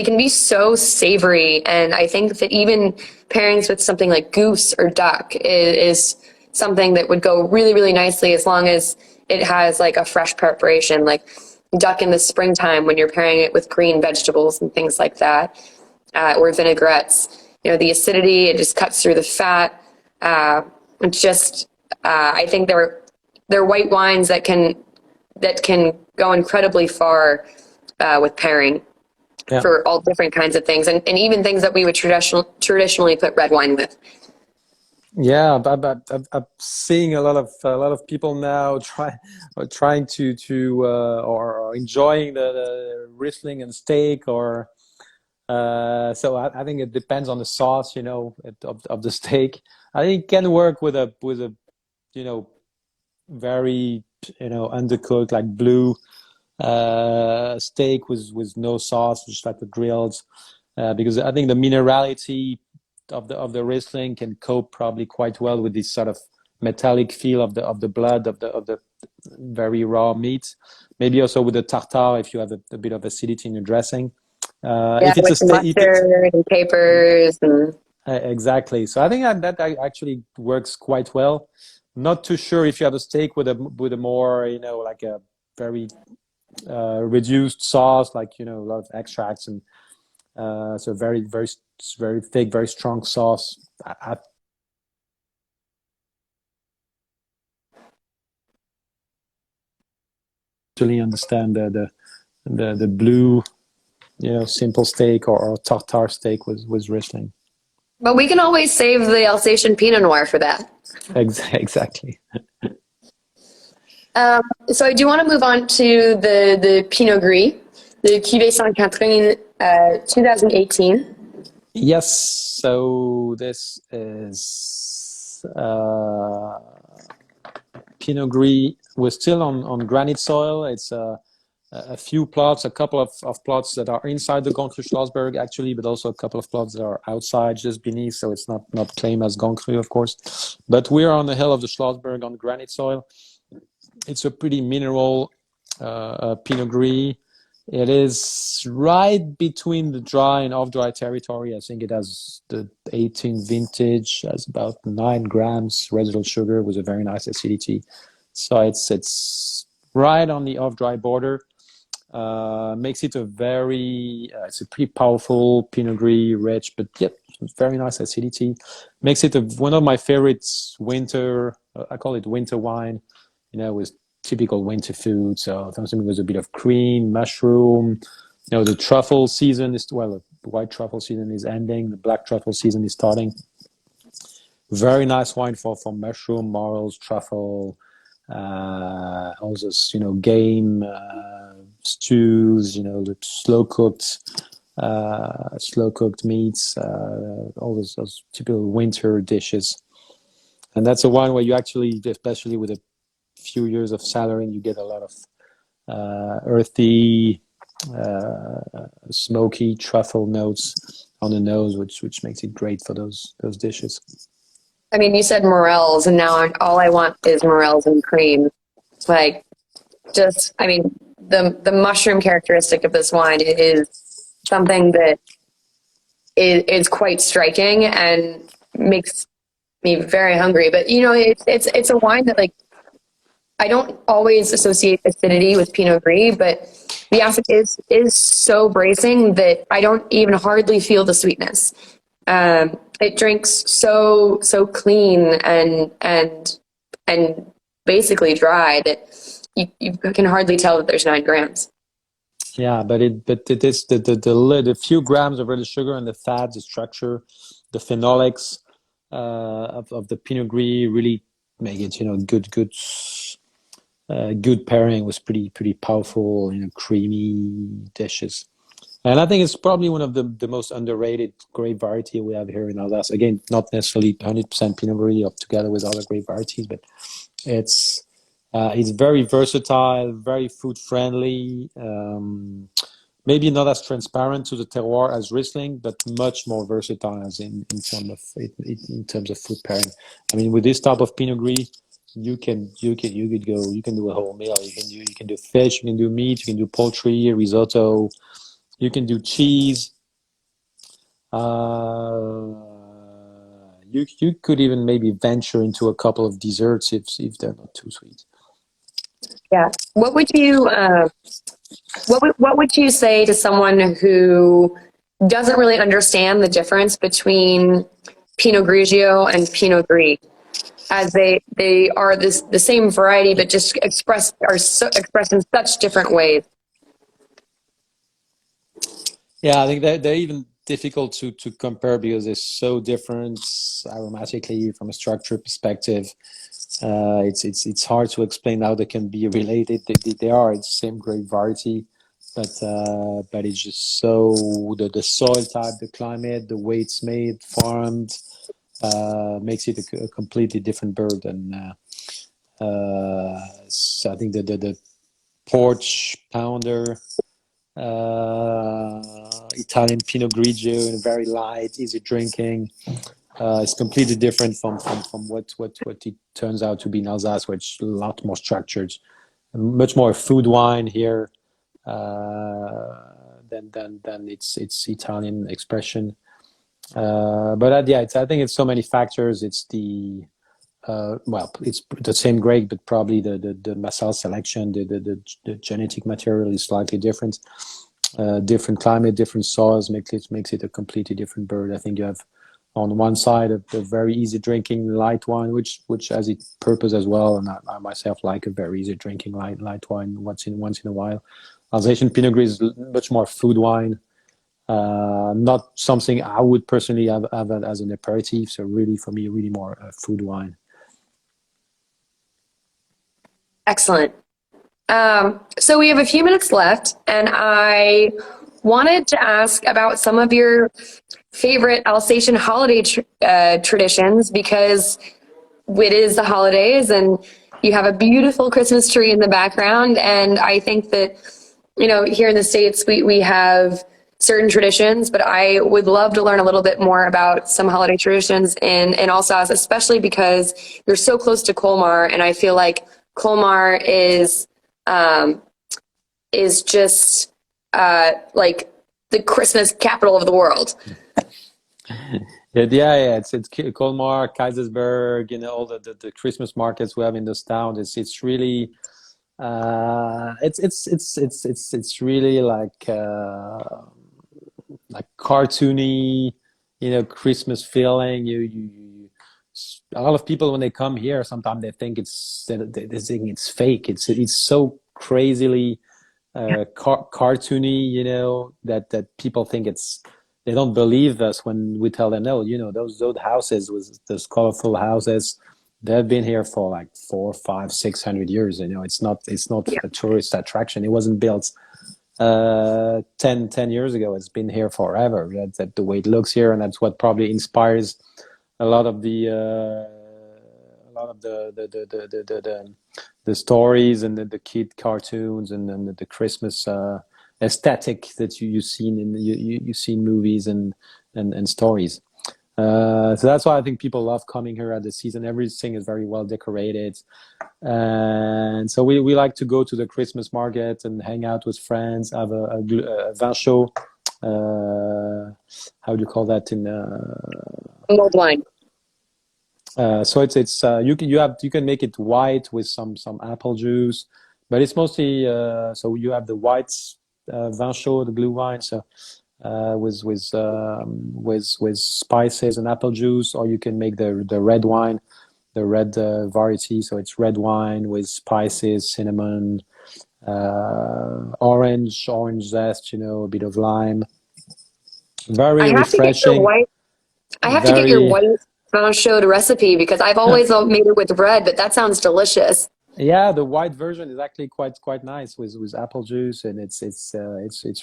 can be so savory, and I think that even pairings with something like goose or duck is something that would go really really nicely as long as it has like a fresh preparation, like duck in the springtime when you're pairing it with green vegetables and things like that, or vinaigrettes. The acidity, it just cuts through the fat. It's just, I think they're white wines that can go incredibly far with pairing Yeah. for all different kinds of things, and even things that we would traditionally put red wine with. Yeah, but I'm seeing a lot of people now trying or enjoying the Riesling and steak or so I think it depends on the sauce, of the steak. I think it can work with a you know very undercooked like blue steak with no sauce, just like the grilled, because I think the minerality of the Riesling can cope probably quite well with this sort of metallic feel of the blood of the very raw meat. Maybe also with the tartare if you have a bit of acidity in your dressing. Yeah, If it's a with the steak, if it's mustard and capers and exactly. So I think that actually works quite well. Not too sure if you have a steak with a more like a very reduced sauce, like a lot of extracts and so very very very thick, very strong sauce. I totally understand the blue, simple steak or tartare steak with Riesling. but we can always save the Alsatian Pinot Noir for that. Exactly. So I do want to move on to the Pinot Gris, the Cuvée Sainte Catherine 2018. Yes. So this is Pinot Gris. We're still on granite soil. It's a few plots, a couple of plots that are inside the Grand Cru Schlossberg actually, but also a couple of plots that are outside just beneath. So it's not claimed as Grand Cru, of course. But we're on the hill of the Schlossberg on granite soil. It's a pretty mineral Pinot Gris. It is right between the dry and off-dry territory. I think it has the 18 vintage, has about 9 grams residual sugar with a very nice acidity. So it's right on the off-dry border. Makes it it's a pretty powerful Pinot Gris, rich, but yet very nice acidity. Makes it one of my favorites winter. I call it winter wine. With typical winter food. So something with a bit of cream, mushroom. The truffle season the white truffle season is ending. The black truffle season is starting. Very nice wine for mushroom, morels, truffle, all those game stews. The slow cooked meats. All those typical winter dishes. And that's a wine where you actually, especially with a few years of cellaring, you get a lot of earthy, smoky truffle notes on the nose, which makes it great for those dishes. I mean, you said morels, and now all I want is morels and cream. Like, just, I mean, the mushroom characteristic of this wine is something that is quite striking and makes me very hungry. But it's a wine that like I don't always associate acidity with Pinot Gris, but the acid is so bracing that I don't even hardly feel the sweetness. It drinks so clean and basically dry that you can hardly tell that there's 9 grams. Yeah, but it is the few grams of added sugar and the fats, the structure, the phenolics of the Pinot Gris really make it, good pairing with pretty powerful, creamy dishes. And I think it's probably one of the most underrated grape variety we have here in Alsace. Again, not necessarily 100% Pinot Gris up together with other grape varieties, but it's very versatile, very food friendly. Maybe not as transparent to the terroir as Riesling, but much more versatile as in terms of food pairing. I mean, with this type of Pinot Gris, you can do a whole meal. You can do fish, you can do meat, you can do poultry, risotto, you can do cheese. You could even maybe venture into a couple of desserts if they're not too sweet. Yeah. What would you say to someone who doesn't really understand the difference between Pinot Grigio and Pinot Gris, as they are the same variety but just expressed in such different ways? Yeah, I think they're even difficult to compare because they're so different aromatically from a structure perspective. It's hard to explain how they can be related. They are the same grape variety, but it's just so the soil type, the climate, the way it's made, farmed, makes it a completely different bird. And so I think the porch pounder, Italian Pinot Grigio, and very light, easy drinking. It's completely different from what it turns out to be in Alsace, which is a lot more structured, much more food wine here than its Italian expression. But yeah, I think it's so many factors. It's it's the same grape, but probably the Massal selection, the genetic material is slightly different. Different climate, different soils makes it a completely different bird. I think you have on one side a very easy drinking light wine, which has its purpose as well, and I myself like a very easy drinking light wine once in a while. Alsatian Pinot Gris is much more food wine, not something I would personally have as an aperitif. So really, for me, really more food wine. Excellent. So we have a few minutes left, and I wanted to ask about some of your favorite Alsatian holiday traditions, because it is the holidays and you have a beautiful Christmas tree in the background. And I think that, here in the States, we have certain traditions, but I would love to learn a little bit more about some holiday traditions in Alsace, especially because you're so close to Colmar, and I feel like Colmar is just like the Christmas capital of the world. Yeah. It's Colmar, Kaisersberg, all the Christmas markets we have in this town. It's really it's really like cartoony, Christmas feeling. A lot of people when they come here, sometimes they think it's fake. It's so crazily cartoony, that people think they don't believe us when we tell them, no, those houses with those colorful houses, they've been here for like 400, 500, 600 years. It's not a tourist attraction. It wasn't built 10 years ago. It's been here forever. That's the way it looks here, and that's what probably inspires a lot of the stories and the kid cartoons and the Christmas aesthetic that you see in movies and stories. So that's why I think people love coming here at the season. Everything is very well decorated, and so we like to go to the Christmas market and hang out with friends, have a vin chaud. How do you call that in Mulled wine. So it's you can make it white with some apple juice, but it's mostly so you have the white vin chaud, the blue wine, so with spices and apple juice, or you can make the red wine the red variety. So it's red wine with spices, cinnamon, orange zest, a bit of lime. I Very have to get your refreshing. white. I have to get your Very, white Blanc recipe because I've always made it with red, but that sounds delicious. yeah, the white version is actually quite nice with apple juice, and it's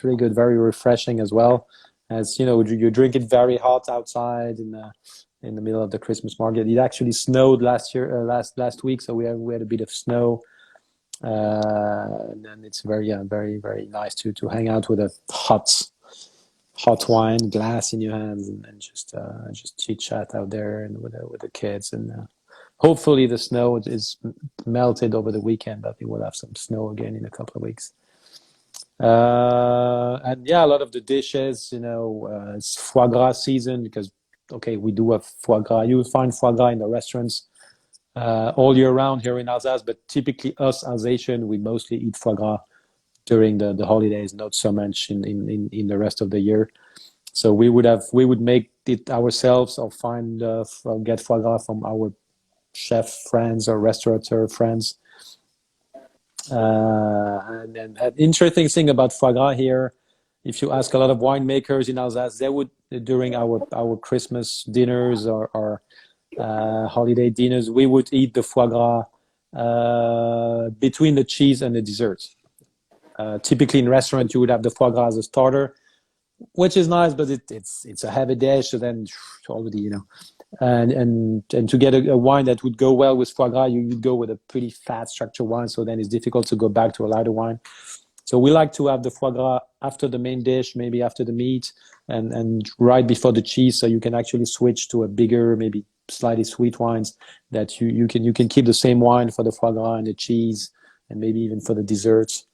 really good, very refreshing as well. As you drink it very hot outside in the middle of the Christmas market. It actually snowed last year, last week, so we had a bit of snow, and then it's very nice to hang out with a hot wine glass in your hands and just chit chat out there and with the kids and. Hopefully the snow is melted over the weekend, but we will have some snow again in a couple of weeks. And yeah, a lot of the dishes, it's foie gras season because, okay, we do have foie gras. You will find foie gras in the restaurants all year round here in Alsace, but typically us Alsatian, we mostly eat foie gras during the holidays, not so much in the rest of the year. So we would make it ourselves or get foie gras from our chef friends or restaurateur friends. And an interesting thing about foie gras here, if you ask a lot of winemakers in Alsace, they would, during our Christmas dinners or holiday dinners, we would eat the foie gras between the cheese and the dessert. Typically in restaurants, you would have the foie gras as a starter, which is nice, but it's a heavy dish, so then already, and to get a wine that would go well with foie gras, you'd go with a pretty fat structured wine, so then it's difficult to go back to a lighter wine. So we like to have the foie gras after the main dish, maybe after the meat, and right before the cheese, so you can actually switch to a bigger, maybe slightly sweet wines that you can keep the same wine for the foie gras and the cheese, and maybe even for the desserts.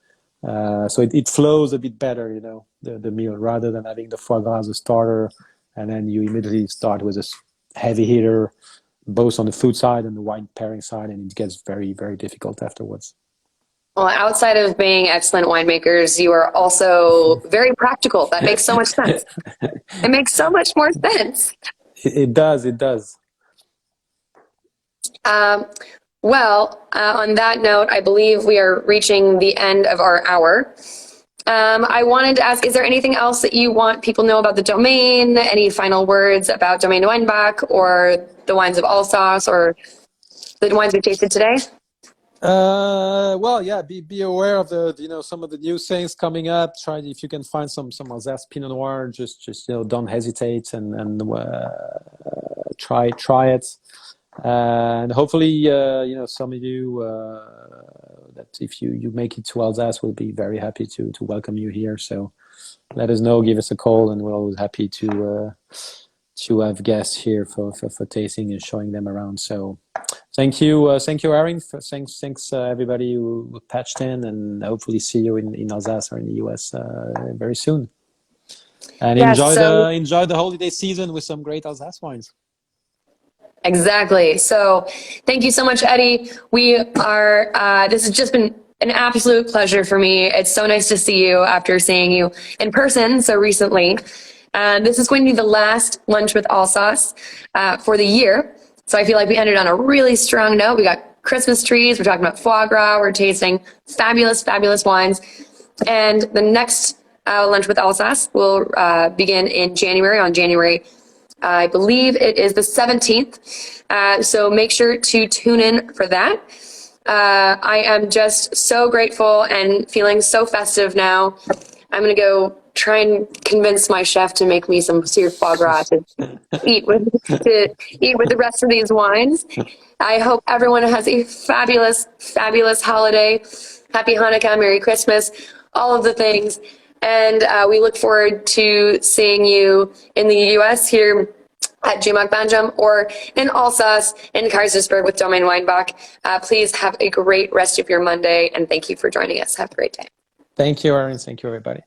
So it flows a bit better, the meal, rather than having the foie gras as a starter, and then you immediately start with a heavy hitter, both on the food side and the wine pairing side, and it gets very, very difficult afterwards. Well, outside of being excellent winemakers, you are also very practical. That makes so much sense. It makes so much more sense. It does. On that note, I believe we are reaching the end of our hour. I wanted to ask, is there anything else that you want people to know about the Domaine? Any final words about Domaine Weinbach or the wines of Alsace or the wines we tasted today? Well, yeah, be aware of the some of the new things coming up. Try if you can find some Alsace Pinot Noir. Just don't hesitate and try it. And hopefully, some of you that if you make it to Alsace, we'll be very happy to welcome you here. So let us know, give us a call, and we're always happy to have guests here for tasting and showing them around. So thank you, Erin. Thanks everybody who patched in, and hopefully see you in Alsace or in the US very soon. And Yes, enjoy the holiday season with some great Alsace wines. Exactly. So thank you so much, Eddie. We are, this has just been an absolute pleasure for me. It's so nice to see you after seeing you in person so recently. This is going to be the last lunch with Alsace for the year. So I feel like we ended on a really strong note. We got Christmas trees. We're talking about foie gras. We're tasting fabulous, fabulous wines. And the next lunch with Alsace will begin in January, on January I believe it is the 17th. So make sure to tune in for that. I am just so grateful and feeling so festive now. I'm going to go try and convince my chef to make me some seared foie gras to eat with the rest of these wines. I hope everyone has a fabulous, fabulous holiday. Happy Hanukkah, Merry Christmas, all of the things. And we look forward to seeing you in the U.S. here at Jumac Banjum or in Alsace in Kaisersberg with Domaine Weinbach. Please have a great rest of your Monday, and thank you for joining us. Have a great day. Thank you, Erin. Thank you, everybody.